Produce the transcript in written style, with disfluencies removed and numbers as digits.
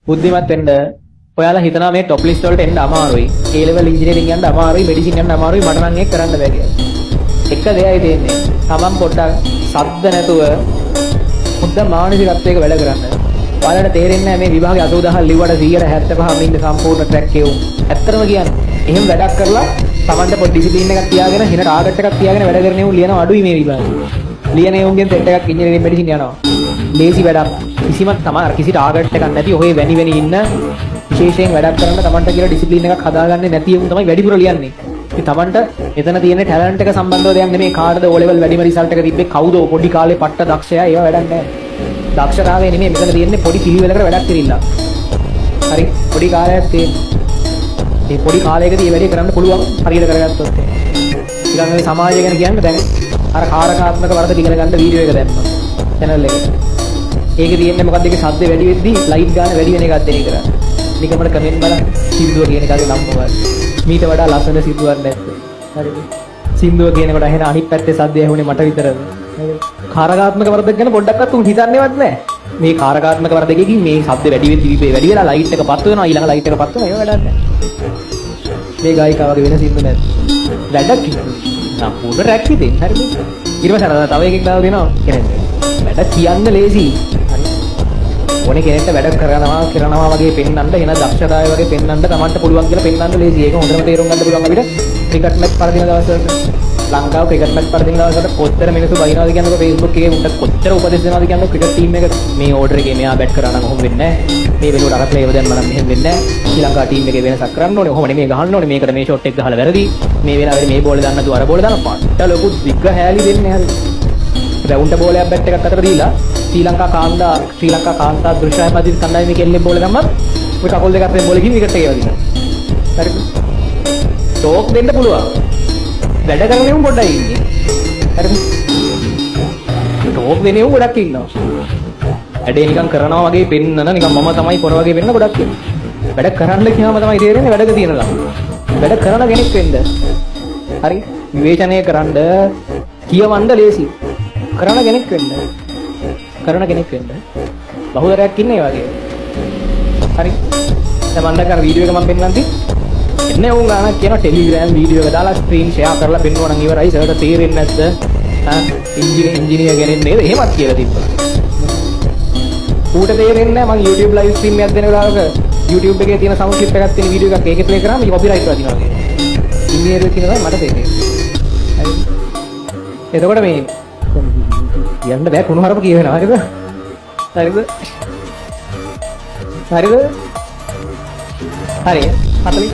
බුද්ධිමත් වෙන්න ඔයාලා හිතනවා මේ টොප් ලිස්ට් වලට එන්න අමාරුයි. A level engineering යන්න අමාරුයි, මෙඩිසින් යන්න අමාරුයි, මට නම් ඒක කරන්න බෑ කියලා. එක දෙයයි තියෙන්නේ. තමන් පොඩ්ඩක් සද්ද නැතුව හොඳ මානසිකත්වයක වැඩ කරන්න. ඔයාලට තේරෙන්නේ නැහැ මේ විභාගේ 80000 ලිව්වට 175ම ඉන්න සම්පූර්ණ ට්‍රැක් එක උන්. ඇත්තටම කියන්නේ. එහෙම වැඩක් කරලා තමන්ට පොඩි ඩිසිප්ලින් එකක් තියාගෙන හින ටාගට් එකක් තියාගෙන වැඩ කරන උන් ලියන අඩුයි මේ විභාගේ. ලියන උන්ගෙන් සෙට් එකක් ඉංජිනේරින් මෙඩිසින් යනවා. ලේසි වැඩක්. කිසිම තමයි කිසි ටාගට් එකක් නැති ඔහේ වැනි ඉන්න විශේෂයෙන් වැඩක් කරන්න තමන්ට කියලා ඩිසිප්ලින් එකක් හදාගන්නේ නැති උන් තමයි වැඩිපුර ලියන්නේ. ඉතින් තමන්ට එතන තියෙන ටැලන්ට් එක සම්බන්ධව දෙයක් නෙමෙයි කාටද O level වැඩිම රිසල්ට් එක තිබ්බේ කවුද පොඩි කාලේ පට්ට දක්ෂයා ඒව වැඩක් නැහැ. දක්ෂතාවය නෙමෙයි මෙතන තියෙන්නේ පොඩි පිළිවෙලකට වැඩක් කිරිල්ල. හරි පොඩි කාලයක් තියෙන. මේ පොඩි කාලයකදී මේ වැඩේ කරන්න පුළුවන් හරියට කරගත්තොත්. ඊළඟ මේ සමාජය ගැන කියන්න දැන් අර කාරකාත්මක වරද ඉගෙන ගන්න වීඩියෝ එක දැම්මා. channel එකේ. ඒකේ තියෙන්නේ මොකක්ද ඒකේ ශබ්ද වැඩි වෙද්දී ලයිට් ගන්න වැඩි වෙන එකක් දෙන එක කරා. නිකම්මල කමෙන්ට් බලන්න සින්දුව කියන එකගේ නම් මොකක්ද? මීට වඩා ලස්සන සින්දුවක් නැද්ද? හරිද? සින්දුව කියනකොට ඇහෙන අනිත් පැත්තේ සද්දය ඇහුනේ මට විතරද? හරිද? කාරකාත්මක වරදක් ගැන පොඩ්ඩක්වත් උන් හිතන්නේවත් නැහැ. මේ කාරකාත්මක වරදකකින් මේ ශබ්ද වැඩි වැඩි වෙලා ලයිට් එක පත් වෙනවා ඊළඟ ලයිට් එක පත් වෙනවා ඒව වැඩක් නැහැ. මේ ගායිකාවගේ වෙන සින්දු නැද්ද? වැඩක් සම්පූර්ණ රැක් හිතේ. හරිද? ඊට පස්සේ අර තව එකෙක් දාලා දෙනවා කියන්නේ. වැඩ කියන්න ලේසි. ඕනේ කෙනෙක්ට වැඩ කරනවා වගේ පෙන්වන්න එන දක්ෂතාවය වගේ පෙන්වන්න තමන්ට පුළුවන් කියලා පෙන්වන්න ලේසි. ඒක හොඳටම තේරුම් ගන්න පුළුවන් අපිට ක්‍රිකට් මැච් පරදින දවසවලට. ලංකාව ක්‍රිකට් මැච් පරදින දවසවලට කොච්චර මිනිස්සු බයිනවද කියනකොට Facebook එකේ උන්ට කොච්චර උපදෙස් දෙනවද කියනකොට ක්‍රිකට් ටීම් එක මේ ඕඩර් එකේ මෙයා බැට් කරා නම් කොහොම වෙන්නේ නැහැ. මේ වෙනුවට අර ප්ලේයර් දැම්ම නම් මෙහෙම වෙන්නේ නැහැ. ශ්‍රී ලංකා ටීම් එකේ වෙනසක් කරන්න ඕනේ. කොහොම නෙමෙයි ගහන්න ඕනේ. මේකට මේ ෂොට් එක ගහලා වැරදි. මේ වෙලාවේ මේ බෝලේ දාන්න තු අර බෝලේ දාන්න පට්ට ලොකු දිග්ග හැලි දෙන්නේ හරි. රවුන්ඩ් බෝලයක් බැට් එකක් අතර දීලා ශ්‍රී ලංකා කාන්තා දෘශ්‍යය මැදින් කණ්ඩායමේ කෙල්ලේ බෝල ගම්මත් ඔය කකුල් දෙක අතරින් බෝල ගිහින් විකට් එක ඒවා දිනවා. හරිද? ටෝක් දෙන්න පුළුවන්. වැඩ කරන්නේ උන් පොඩ්ඩයි ඉන්නේ. හරිද? ටෝක් දෙන්නේ උන් ගොඩක් ඉන්නවා. වැඩේ නිකන් කරනවා වගේ පෙන්නන නිකන් මම තමයි පොර වගේ වෙන්න ගොඩක් ඉන්නවා. වැඩ කරන්න කියවම තමයි තේරෙන්නේ වැඩක තියෙනවා. වැඩ කරන කෙනෙක් වෙන්න. හරි? විවේචනය කරන්න කියවන්න ලේසි. කරන කෙනෙක් වෙන්න. බහුතරයක් ඉන්නේ වගේ. හරි. දැන් මම දැන් අර වීඩියෝ එක මම පෙන්නන්ති. එන්නේ උන් ගානක් කියන ටෙලිග්‍රෑම් වීඩියෝ එක දාලා ස්ක්‍රීන් ෂෙයා කරලා පෙන්නුවා නම් ඉවරයි. සර්ට තේරෙන්නේ නැද්ද? ඉංජිනේර කෙනෙක් නේද? එහෙමත් කියලා තිබ්බා. ඌට තේරෙන්නේ නැහැ මම YouTube live stream එකක් දෙන වෙලාවක YouTube එකේ තියෙන sound clip එකක් තියෙන වීඩියෝ එකක් ඒකේ play කරාම copyright වදිනවා වගේ. ඉංජිනේර කෙනෙක් මට තේරෙන්නේ. හරි. එතකොට මේ කියන්න බෑ කුණු හරප කියවෙනවා හරිද? හරිද? හරි 40